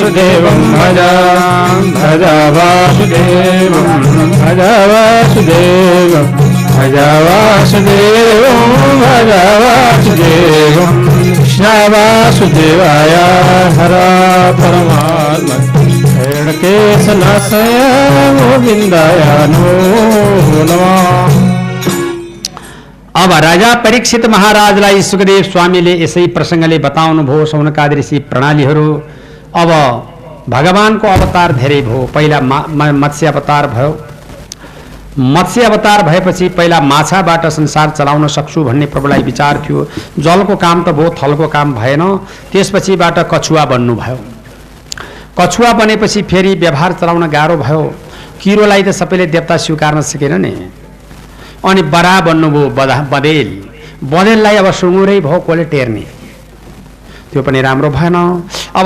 वासुदेवं भज भज वासुदेवं भज वासुदेवं भज वासुदेवं भज वासुदेवं कृष्ण वासुदेवाय हर परमात्मा केशनाशय गोविंदाय नमो नमः। अब राजा परीक्षित महाराजलाई सुखदेव स्वामीले यसै प्रसंगले बताउनु भयो शौनकादि ऋषि प्रणालीहरू। अब भगवानको अवतार धेरै भयो। पहिला मत्स्य अवतार भयो। मत्स्य अवतार भएपछि पहिला माछाबाट संसार चलाउन सक्छु भन्ने प्रभुलाई विचार थियो। जलको काम त भयो, थलको काम भएन। त्यसपछिबाट कछुवा बन्नु भयो। कछुवा बनेपछि फेरि व्यवहार चलाउन गाह्रो भयो। किरोलाई त सबैले देवता स्वीकार्न सकेन नि। अनि बरा बन्नुभयो, बँदेल। बँदेललाई अब सुँगुरै भयो, कसले टेर्ने? त्यो पनि राम्रो भएन। अब